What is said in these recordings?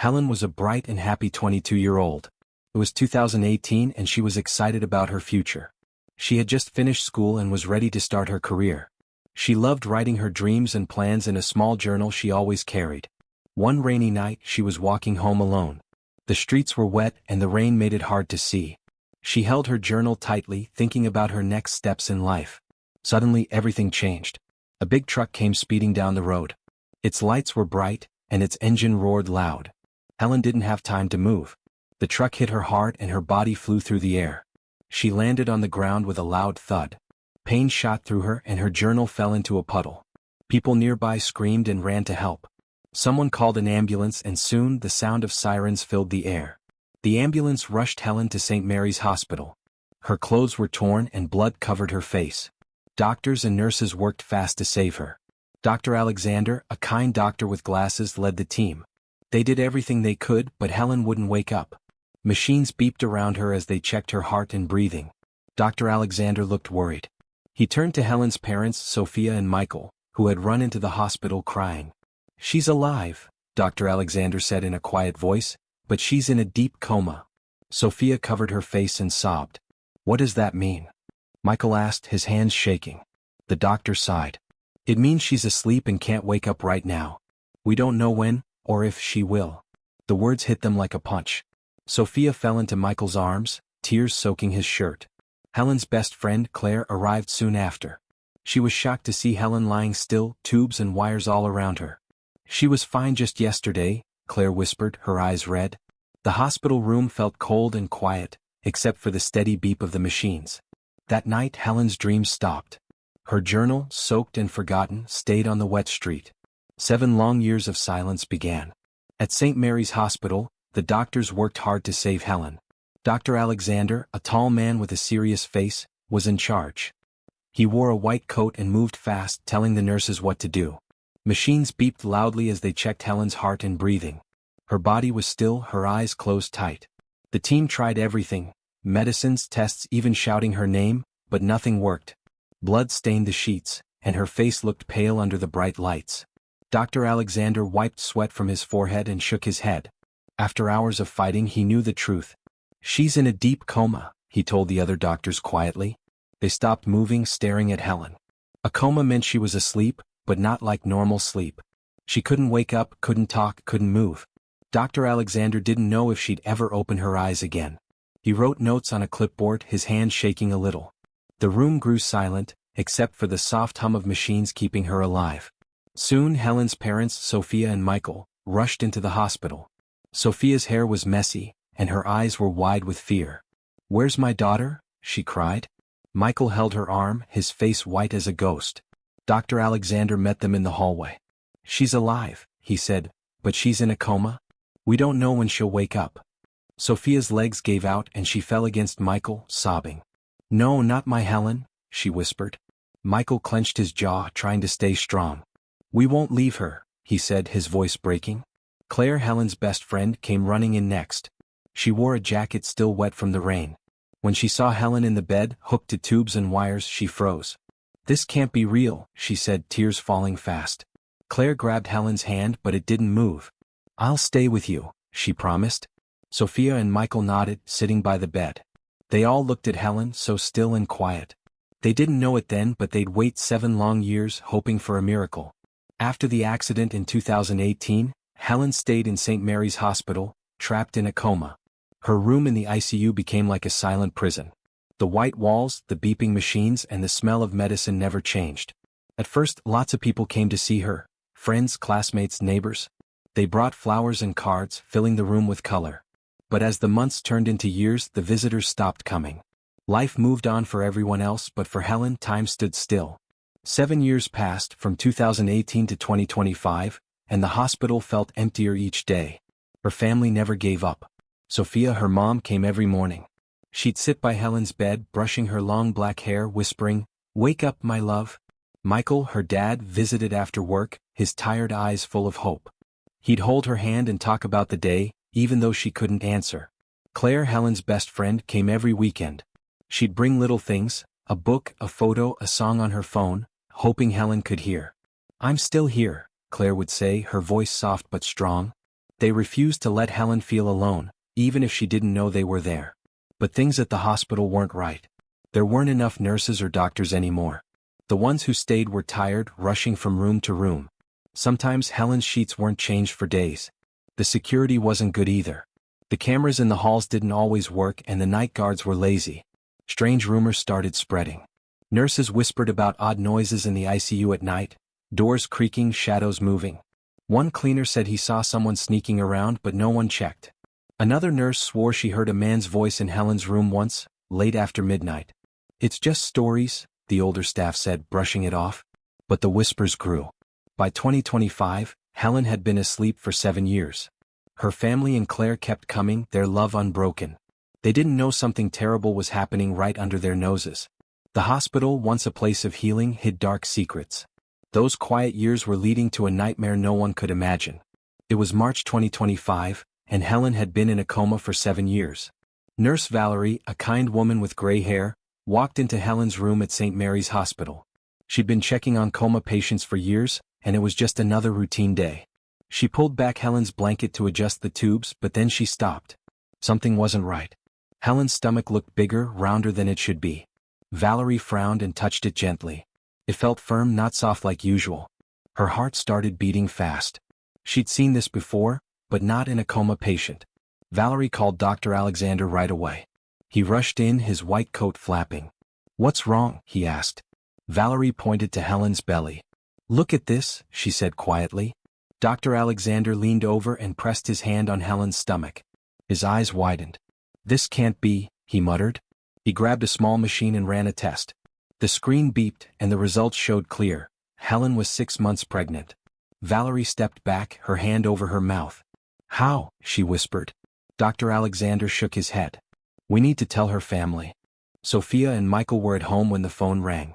Helen was a bright and happy 22-year-old. It was 2018 and she was excited about her future. She had just finished school and was ready to start her career. She loved writing her dreams and plans in a small journal she always carried. One rainy night she was walking home alone. The streets were wet and the rain made it hard to see. She held her journal tightly, thinking about her next steps in life. Suddenly everything changed. A big truck came speeding down the road. Its lights were bright, and its engine roared loud. Helen didn't have time to move. The truck hit her hard and her body flew through the air. She landed on the ground with a loud thud. Pain shot through her and her journal fell into a puddle. People nearby screamed and ran to help. Someone called an ambulance and soon the sound of sirens filled the air. The ambulance rushed Helen to St. Mary's Hospital. Her clothes were torn and blood covered her face. Doctors and nurses worked fast to save her. Dr. Alexander, a kind doctor with glasses, led the team. They did everything they could, but Helen wouldn't wake up. Machines beeped around her as they checked her heart and breathing. Dr. Alexander looked worried. He turned to Helen's parents, Sophia and Michael, who had run into the hospital crying. "She's alive," Dr. Alexander said in a quiet voice, "but she's in a deep coma." Sophia covered her face and sobbed. "What does that mean?" Michael asked, his hands shaking. The doctor sighed. "It means she's asleep and can't wake up right now. We don't know when, or if she will." The words hit them like a punch. Sophia fell into Michael's arms, tears soaking his shirt. Helen's best friend, Claire, arrived soon after. She was shocked to see Helen lying still, tubes and wires all around her. "She was fine just yesterday," Claire whispered, her eyes red. The hospital room felt cold and quiet, except for the steady beep of the machines. That night Helen's dreams stopped. Her journal, soaked and forgotten, stayed on the wet street. 7 long years of silence began. At St. Mary's Hospital, the doctors worked hard to save Helen. Dr. Alexander, a tall man with a serious face, was in charge. He wore a white coat and moved fast, telling the nurses what to do. Machines beeped loudly as they checked Helen's heart and breathing. Her body was still, her eyes closed tight. The team tried everything, medicines, tests, even shouting her name, but nothing worked. Blood stained the sheets, and her face looked pale under the bright lights. Dr. Alexander wiped sweat from his forehead and shook his head. After hours of fighting, he knew the truth. "She's in a deep coma," he told the other doctors quietly. They stopped moving, staring at Helen. A coma meant she was asleep, but not like normal sleep. She couldn't wake up, couldn't talk, couldn't move. Dr. Alexander didn't know if she'd ever open her eyes again. He wrote notes on a clipboard, his hand shaking a little. The room grew silent, except for the soft hum of machines keeping her alive. Soon Helen's parents, Sophia and Michael, rushed into the hospital. Sophia's hair was messy, and her eyes were wide with fear. "Where's my daughter?" she cried. Michael held her arm, his face white as a ghost. Dr. Alexander met them in the hallway. "She's alive," he said, "but she's in a coma. We don't know when she'll wake up." Sophia's legs gave out and she fell against Michael, sobbing. "No, not my Helen," she whispered. Michael clenched his jaw, trying to stay strong. "We won't leave her," he said, his voice breaking. Claire, Helen's best friend, came running in next. She wore a jacket still wet from the rain. When she saw Helen in the bed, hooked to tubes and wires, she froze. "This can't be real," she said, tears falling fast. Claire grabbed Helen's hand, but it didn't move. "I'll stay with you," she promised. Sophia and Michael nodded, sitting by the bed. They all looked at Helen, so still and quiet. They didn't know it then, but they'd wait 7 long years, hoping for a miracle. After the accident in 2018, Helen stayed in St. Mary's Hospital, trapped in a coma. Her room in the ICU became like a silent prison. The white walls, the beeping machines, and the smell of medicine never changed. At first, lots of people came to see her, friends, classmates, neighbors. They brought flowers and cards, filling the room with color. But as the months turned into years, the visitors stopped coming. Life moved on for everyone else, but for Helen, time stood still. 7 years passed, from 2018 to 2025, and the hospital felt emptier each day. Her family never gave up. Sophia, her mom, came every morning. She'd sit by Helen's bed, brushing her long black hair, whispering, "Wake up, my love." Michael, her dad, visited after work, his tired eyes full of hope. He'd hold her hand and talk about the day, even though she couldn't answer. Claire, Helen's best friend, came every weekend. She'd bring little things, a book, a photo, a song on her phone, hoping Helen could hear. "I'm still here," Claire would say, her voice soft but strong. They refused to let Helen feel alone, even if she didn't know they were there. But things at the hospital weren't right. There weren't enough nurses or doctors anymore. The ones who stayed were tired, rushing from room to room. Sometimes Helen's sheets weren't changed for days. The security wasn't good either. The cameras in the halls didn't always work and the night guards were lazy. Strange rumors started spreading. Nurses whispered about odd noises in the ICU at night, doors creaking, shadows moving. One cleaner said he saw someone sneaking around but no one checked. Another nurse swore she heard a man's voice in Helen's room once, late after midnight. It's just stories, the older staff said, brushing it off. But the whispers grew. By 2025, Helen had been asleep for 7 years. Her family and Claire kept coming, their love unbroken. They didn't know something terrible was happening right under their noses. The hospital, once a place of healing, hid dark secrets. Those quiet years were leading to a nightmare no one could imagine. It was March 2025, and Helen had been in a coma for 7 years. Nurse Valerie, a kind woman with gray hair, walked into Helen's room at St. Mary's Hospital. She'd been checking on coma patients for years, and it was just another routine day. She pulled back Helen's blanket to adjust the tubes, but then she stopped. Something wasn't right. Helen's stomach looked bigger, rounder than it should be. Valerie frowned and touched it gently. It felt firm, not soft like usual. Her heart started beating fast. She'd seen this before, but not in a coma patient. Valerie called Dr. Alexander right away. He rushed in, his white coat flapping. "What's wrong?" he asked. Valerie pointed to Helen's belly. "Look at this," she said quietly. Dr. Alexander leaned over and pressed his hand on Helen's stomach. His eyes widened. "This can't be," he muttered. He grabbed a small machine and ran a test. The screen beeped, and the results showed clear. Helen was 6 months pregnant. Valerie stepped back, her hand over her mouth. "How?" she whispered. Dr. Alexander shook his head. "We need to tell her family." Sophia and Michael were at home when the phone rang.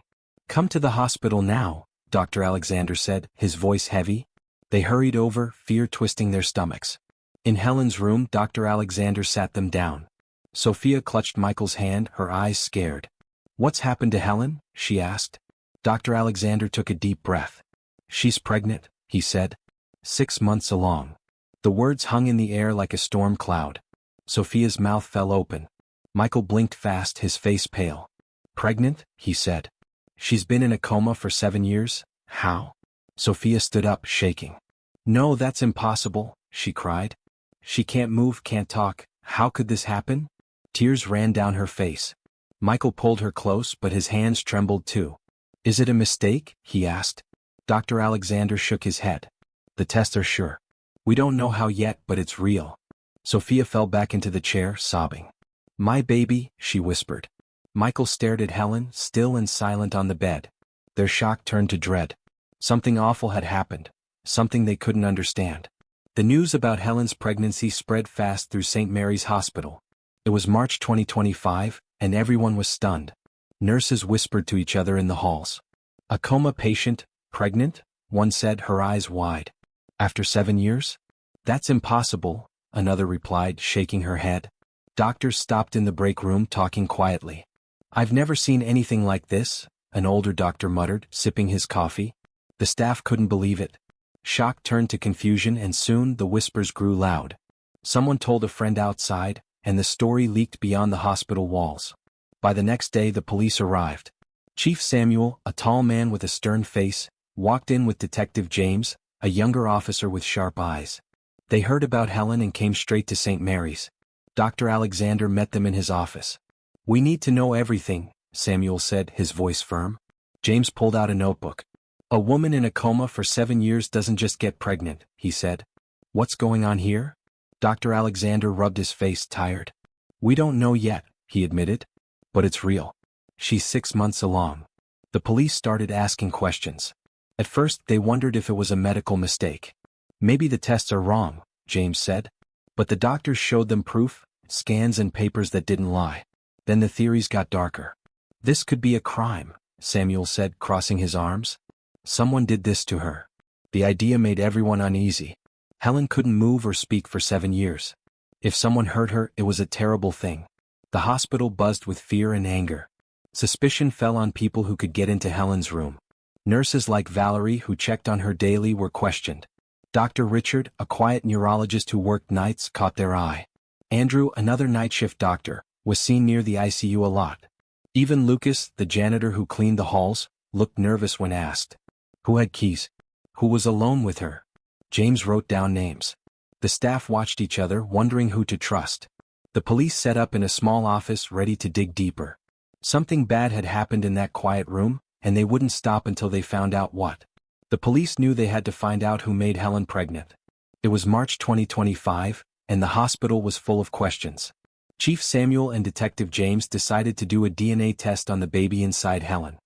"Come to the hospital now," Dr. Alexander said, his voice heavy. They hurried over, fear twisting their stomachs. In Helen's room, Dr. Alexander sat them down. Sophia clutched Michael's hand, her eyes scared. "What's happened to Helen?" she asked. Dr. Alexander took a deep breath. "She's pregnant," he said. 6 months along. The words hung in the air like a storm cloud. Sophia's mouth fell open. Michael blinked fast, his face pale. "Pregnant?" he said. "She's been in a coma for 7 years? How?" Sophia stood up, shaking. "No, that's impossible," she cried. "She can't move, can't talk. How could this happen?" Tears ran down her face. Michael pulled her close, but his hands trembled too. "Is it a mistake?" he asked. Dr. Alexander shook his head. "The tests are sure. We don't know how yet, but it's real." Sophia fell back into the chair, sobbing. "My baby," she whispered. Michael stared at Helen, still and silent on the bed. Their shock turned to dread. Something awful had happened. Something they couldn't understand. The news about Helen's pregnancy spread fast through St. Mary's Hospital. It was March 2025, and everyone was stunned. Nurses whispered to each other in the halls. "A coma patient, pregnant?" one said, her eyes wide. "After 7 years? That's impossible," another replied, shaking her head. Doctors stopped in the break room, talking quietly. "I've never seen anything like this," an older doctor muttered, sipping his coffee. The staff couldn't believe it. Shock turned to confusion, and soon the whispers grew loud. Someone told a friend outside, and the story leaked beyond the hospital walls. By the next day the police arrived. Chief Samuel, a tall man with a stern face, walked in with Detective James, a younger officer with sharp eyes. They heard about Helen and came straight to St. Mary's. Dr. Alexander met them in his office. "We need to know everything," Samuel said, his voice firm. James pulled out a notebook. "A woman in a coma for 7 years doesn't just get pregnant," he said. "What's going on here?" Dr. Alexander rubbed his face, tired. "We don't know yet," he admitted. "But it's real. She's 6 months along." The police started asking questions. At first they wondered if it was a medical mistake. "Maybe the tests are wrong," James said. But the doctors showed them proof, scans and papers that didn't lie. Then the theories got darker. "This could be a crime," Samuel said, crossing his arms. "Someone did this to her." The idea made everyone uneasy. Helen couldn't move or speak for 7 years. If someone hurt her, it was a terrible thing. The hospital buzzed with fear and anger. Suspicion fell on people who could get into Helen's room. Nurses like Valerie, who checked on her daily, were questioned. Dr. Richard, a quiet neurologist who worked nights, caught their eye. Andrew, another night shift doctor, was seen near the ICU a lot. Even Lucas, the janitor who cleaned the halls, looked nervous when asked. Who had keys? Who was alone with her? James wrote down names. The staff watched each other, wondering who to trust. The police set up in a small office ready to dig deeper. Something bad had happened in that quiet room, and they wouldn't stop until they found out what. The police knew they had to find out who made Helen pregnant. It was March 2025, and the hospital was full of questions. Chief Samuel and Detective James decided to do a DNA test on the baby inside Helen.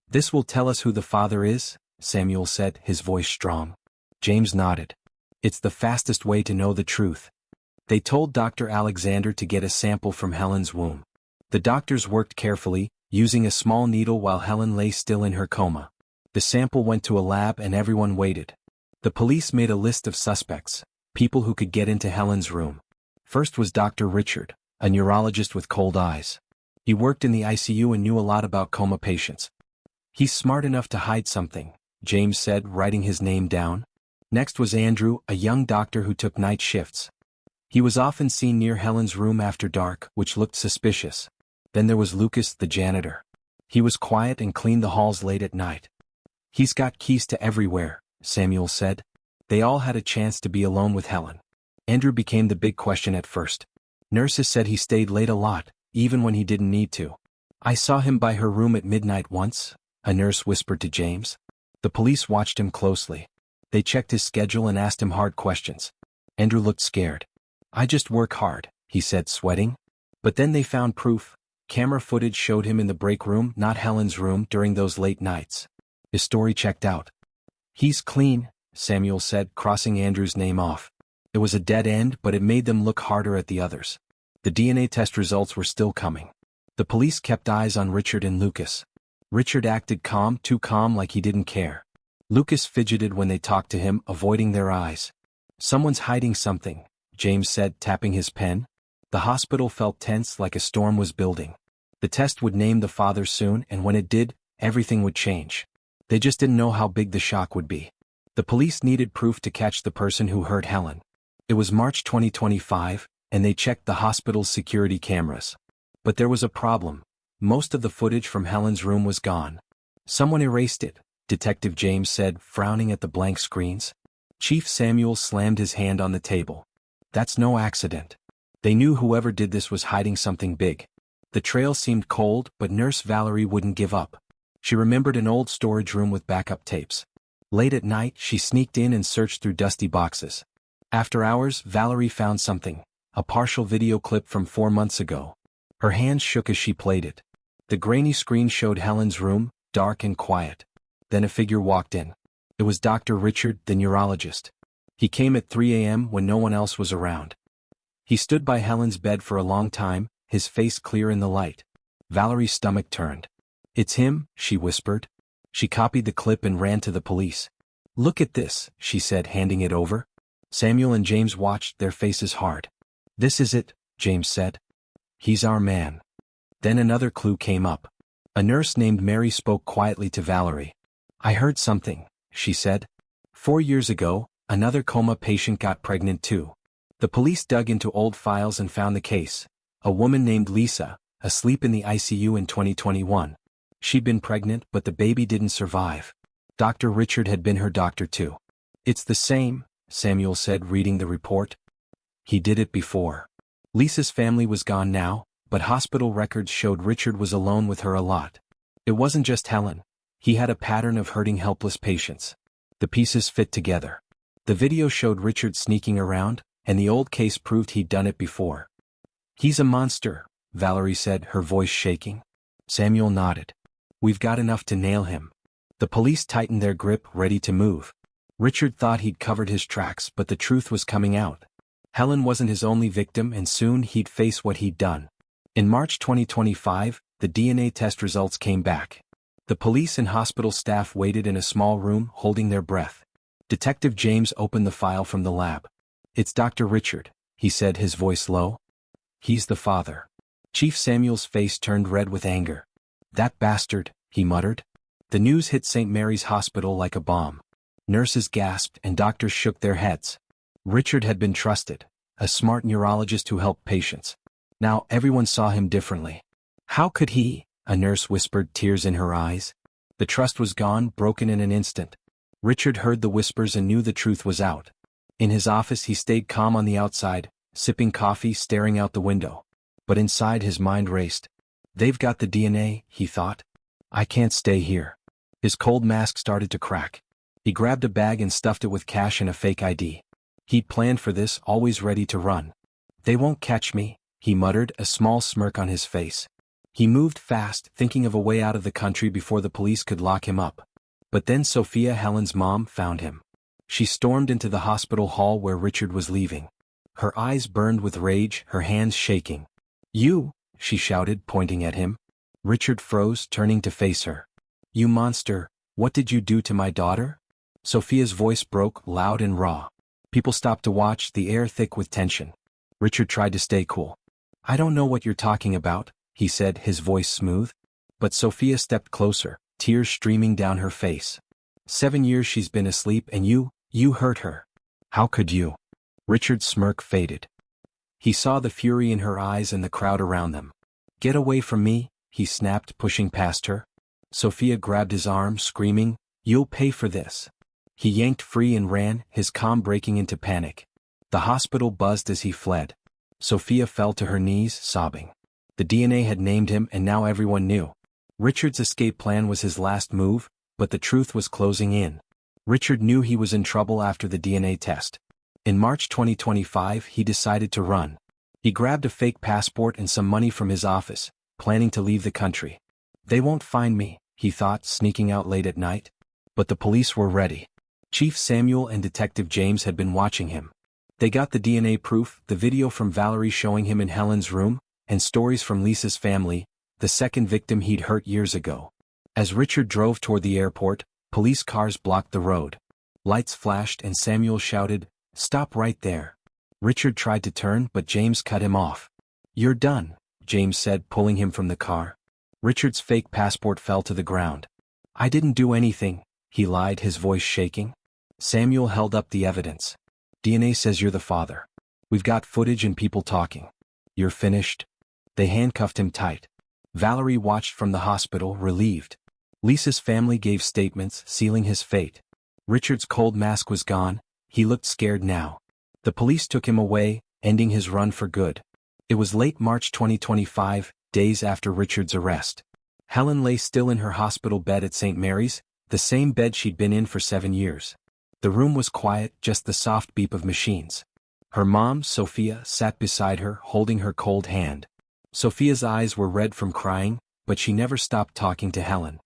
This will tell us who the father is, Samuel said, his voice strong. James nodded. It's the fastest way to know the truth. They told Dr. Alexander to get a sample from Helen's womb. The doctors worked carefully, using a small needle while Helen lay still in her coma. The sample went to a lab and everyone waited. The police made a list of suspects, people who could get into Helen's room. First was Dr. Richard, a neurologist with cold eyes. He worked in the ICU and knew a lot about coma patients. He's smart enough to hide something, James said, writing his name down. Next was Andrew, a young doctor who took night shifts. He was often seen near Helen's room after dark, which looked suspicious. Then there was Lucas, the janitor. He was quiet and cleaned the halls late at night. He's got keys to everywhere, Samuel said. They all had a chance to be alone with Helen. Andrew became the big question at first. Nurses said he stayed late a lot, even when he didn't need to. I saw him by her room at midnight once, a nurse whispered to James. The police watched him closely. They checked his schedule and asked him hard questions. Andrew looked scared. I just work hard, he said, sweating. But then they found proof. Camera footage showed him in the break room, not Helen's room, during those late nights. His story checked out. He's clean, Samuel said, crossing Andrew's name off. It was a dead end, but it made them look harder at the others. The DNA test results were still coming. The police kept eyes on Richard and Lucas. Richard acted calm, too calm, like he didn't care. Lucas fidgeted when they talked to him, avoiding their eyes. Someone's hiding something, James said, tapping his pen. The hospital felt tense, like a storm was building. The test would name the father soon, and when it did, everything would change. They just didn't know how big the shock would be. The police needed proof to catch the person who hurt Helen. It was March 2025, and they checked the hospital's security cameras. But there was a problem. Most of the footage from Helen's room was gone. Someone erased it, Detective James said, frowning at the blank screens. Chief Samuel slammed his hand on the table. That's no accident. They knew whoever did this was hiding something big. The trail seemed cold, but Nurse Valerie wouldn't give up. She remembered an old storage room with backup tapes. Late at night, she sneaked in and searched through dusty boxes. After hours, Valerie found something, a partial video clip from 4 months ago. Her hands shook as she played it. The grainy screen showed Helen's room, dark and quiet. Then a figure walked in. It was Dr. Richard, the neurologist. He came at 3 a.m. when no one else was around. He stood by Helen's bed for a long time, his face clear in the light. Valerie's stomach turned. It's him, she whispered. She copied the clip and ran to the police. Look at this, she said, handing it over. Samuel and James watched, their faces hard. This is it, James said. He's our man. Then another clue came up. A nurse named Mary spoke quietly to Valerie. I heard something, she said. 4 years ago, another coma patient got pregnant too. The police dug into old files and found the case. A woman named Lisa, asleep in the ICU in 2021. She'd been pregnant, but the baby didn't survive. Dr. Richard had been her doctor too. It's the same, Samuel said, reading the report. He did it before. Lisa's family was gone now, but hospital records showed Richard was alone with her a lot. It wasn't just Helen. He had a pattern of hurting helpless patients. The pieces fit together. The video showed Richard sneaking around, and the old case proved he'd done it before. He's a monster, Valerie said, her voice shaking. Samuel nodded. We've got enough to nail him. The police tightened their grip, ready to move. Richard thought he'd covered his tracks, but the truth was coming out. Helen wasn't his only victim, and soon he'd face what he'd done. In March 2025, the DNA test results came back. The police and hospital staff waited in a small room, holding their breath. Detective James opened the file from the lab. It's Dr. Richard, he said, his voice low. He's the father. Chief Samuel's face turned red with anger. That bastard, he muttered. The news hit St. Mary's Hospital like a bomb. Nurses gasped and doctors shook their heads. Richard had been trusted, a smart neurologist who helped patients. Now everyone saw him differently. How could he? A nurse whispered, tears in her eyes. The trust was gone, broken in an instant. Richard heard the whispers and knew the truth was out. In his office he stayed calm on the outside, sipping coffee, staring out the window. But inside his mind raced. They've got the DNA, he thought. I can't stay here. His cold mask started to crack. He grabbed a bag and stuffed it with cash and a fake ID. He'd planned for this, always ready to run. They won't catch me, he muttered, a small smirk on his face. He moved fast, thinking of a way out of the country before the police could lock him up. But then Sophia, Helen's mom, found him. She stormed into the hospital hall where Richard was leaving. Her eyes burned with rage, her hands shaking. You, she shouted, pointing at him. Richard froze, turning to face her. You monster, what did you do to my daughter? Sophia's voice broke, loud and raw. People stopped to watch, the air thick with tension. Richard tried to stay cool. I don't know what you're talking about, he said, his voice smooth. But Sophia stepped closer, tears streaming down her face. 7 years she's been asleep and you hurt her. How could you? Richard's smirk faded. He saw the fury in her eyes and the crowd around them. Get away from me, he snapped, pushing past her. Sophia grabbed his arm, screaming, You'll pay for this. He yanked free and ran, his calm breaking into panic. The hospital buzzed as he fled. Sophia fell to her knees, sobbing. The DNA had named him and now everyone knew. Richard's escape plan was his last move, but the truth was closing in. Richard knew he was in trouble after the DNA test. In March 2025 he decided to run. He grabbed a fake passport and some money from his office, planning to leave the country. They won't find me, he thought, sneaking out late at night. But the police were ready. Chief Samuel and Detective James had been watching him. They got the DNA proof, the video from Valerie showing him in Helen's room, and stories from Lisa's family, the second victim he'd hurt years ago. As Richard drove toward the airport, police cars blocked the road. Lights flashed and Samuel shouted, Stop right there. Richard tried to turn but James cut him off. You're done, James said, pulling him from the car. Richard's fake passport fell to the ground. I didn't do anything, he lied, his voice shaking. Samuel held up the evidence. DNA says you're the father. We've got footage and people talking. You're finished. They handcuffed him tight. Valerie watched from the hospital, relieved. Lisa's family gave statements, sealing his fate. Richard's cold mask was gone, he looked scared now. The police took him away, ending his run for good. It was late March 2025, days after Richard's arrest. Helen lay still in her hospital bed at St. Mary's, the same bed she'd been in for 7 years. The room was quiet, just the soft beep of machines. Her mom, Sophia, sat beside her, holding her cold hand. Sophia's eyes were red from crying, but she never stopped talking to Helen.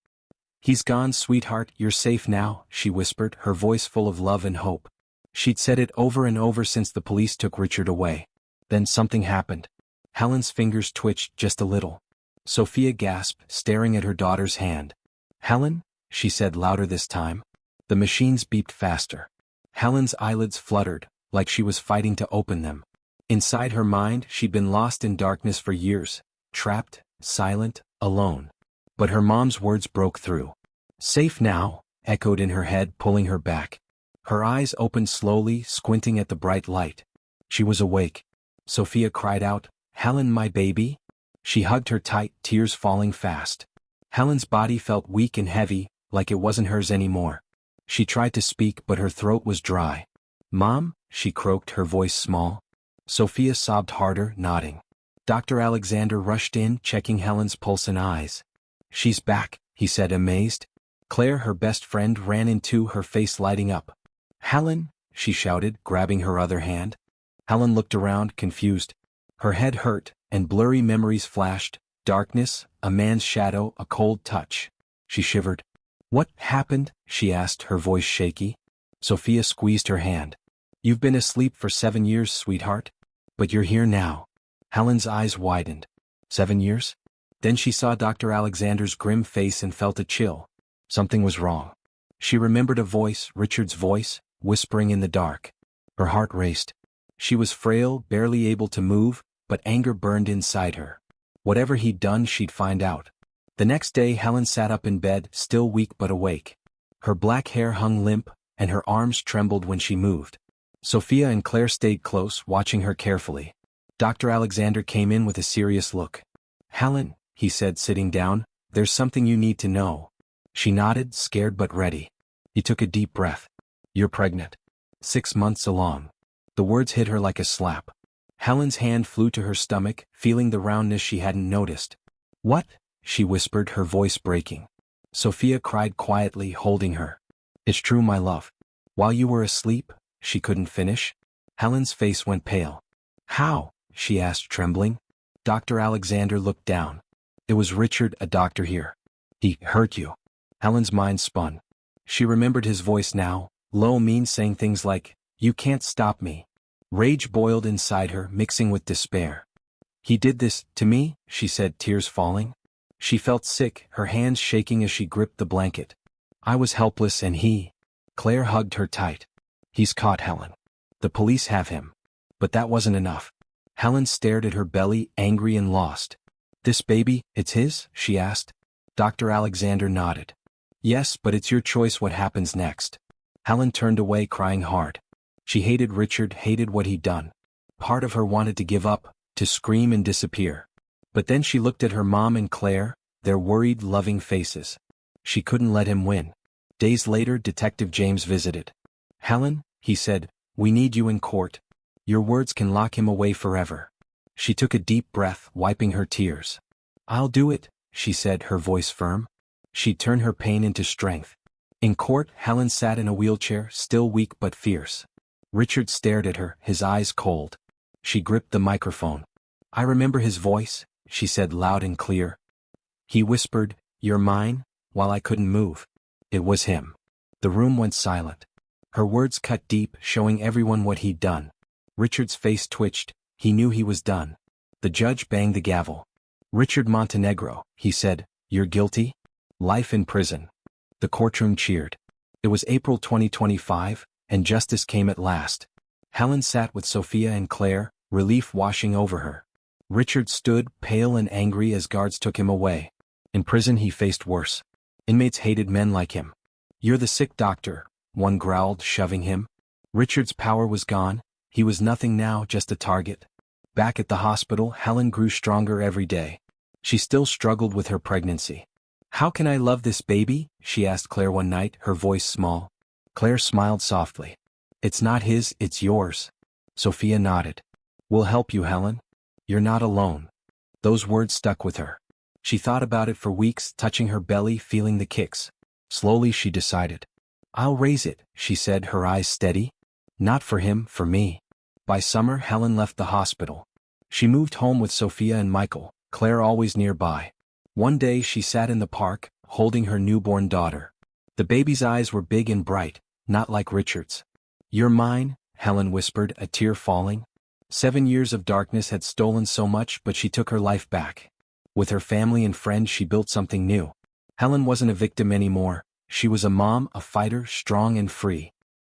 He's gone, sweetheart, you're safe now, she whispered, her voice full of love and hope. She'd said it over and over since the police took Richard away. Then something happened. Helen's fingers twitched just a little. Sophia gasped, staring at her daughter's hand. Helen? She said louder this time. The machines beeped faster. Helen's eyelids fluttered, like she was fighting to open them. Inside her mind, she'd been lost in darkness for years, trapped, silent, alone. But her mom's words broke through. Safe now, echoed in her head, pulling her back. Her eyes opened slowly, squinting at the bright light. She was awake. Sophia cried out, Helen, my baby? She hugged her tight, tears falling fast. Helen's body felt weak and heavy, like it wasn't hers anymore. She tried to speak but her throat was dry. Mom, she croaked, her voice small. Sophia sobbed harder, nodding. Dr. Alexander rushed in, checking Helen's pulse and eyes. She's back, he said, amazed. Claire, her best friend, ran in too, her face lighting up. Helen, she shouted, grabbing her other hand. Helen looked around, confused. Her head hurt, and blurry memories flashed. Darkness, a man's shadow, a cold touch. She shivered. What happened? She asked, her voice shaky. Sophia squeezed her hand. You've been asleep for 7 years, sweetheart. But you're here now. Helen's eyes widened. 7 years? Then she saw Dr. Alexander's grim face and felt a chill. Something was wrong. She remembered a voice, Richard's voice, whispering in the dark. Her heart raced. She was frail, barely able to move, but anger burned inside her. Whatever he'd done, she'd find out. The next day Helen sat up in bed, still weak but awake. Her black hair hung limp, and her arms trembled when she moved. Sophia and Claire stayed close, watching her carefully. Dr. Alexander came in with a serious look. "Helen," he said, sitting down, "there's something you need to know." She nodded, scared but ready. He took a deep breath. "You're pregnant. 6 months along." The words hit her like a slap. Helen's hand flew to her stomach, feeling the roundness she hadn't noticed. "What?" she whispered, her voice breaking. Sophia cried quietly, holding her. "It's true, my love." "While you were asleep?" She couldn't finish. Helen's face went pale. "How?" she asked, trembling. Dr. Alexander looked down. "It was Richard, a doctor here. He hurt you." Helen's mind spun. She remembered his voice now, low, mean, saying things like, "You can't stop me." Rage boiled inside her, mixing with despair. "He did this to me," she said, tears falling. She felt sick, her hands shaking as she gripped the blanket. "I was helpless and he—" Claire hugged her tight. "He's caught, Helen. The police have him." But that wasn't enough. Helen stared at her belly, angry and lost. "This baby, it's his?" she asked. Dr. Alexander nodded. "Yes, but it's your choice what happens next." Helen turned away, crying hard. She hated Richard, hated what he'd done. Part of her wanted to give up, to scream and disappear. But then she looked at her mom and Claire, their worried, loving faces. She couldn't let him win. Days later, Detective James visited. "Helen," he said, "we need you in court. Your words can lock him away forever." She took a deep breath, wiping her tears. "I'll do it," she said, her voice firm. She'd turn her pain into strength. In court, Helen sat in a wheelchair, still weak but fierce. Richard stared at her, his eyes cold. She gripped the microphone. "I remember his voice," she said loud and clear. He whispered, "You're mine," while I couldn't move. It was him. The room went silent. Her words cut deep, showing everyone what he'd done. Richard's face twitched. He knew he was done. The judge banged the gavel. "Richard Montenegro," he said, "you're guilty. Life in prison." The courtroom cheered. It was April 2025, and justice came at last. Helen sat with Sophia and Claire, relief washing over her. Richard stood, pale and angry, as guards took him away. In prison he faced worse. Inmates hated men like him. "You're the sick doctor," one growled, shoving him. Richard's power was gone. He was nothing now, just a target. Back at the hospital, Helen grew stronger every day. She still struggled with her pregnancy. "How can I love this baby?" she asked Claire one night, her voice small. Claire smiled softly. "It's not his, it's yours." Sophia nodded. "We'll help you, Helen. You're not alone." Those words stuck with her. She thought about it for weeks, touching her belly, feeling the kicks. Slowly she decided. "I'll raise it," she said, her eyes steady. "Not for him, for me." By summer, Helen left the hospital. She moved home with Sophia and Michael, Claire always nearby. One day she sat in the park, holding her newborn daughter. The baby's eyes were big and bright, not like Richard's. "You're mine," Helen whispered, a tear falling. 7 years of darkness had stolen so much, but she took her life back. With her family and friends she built something new. Helen wasn't a victim anymore. She was a mom, a fighter, strong and free.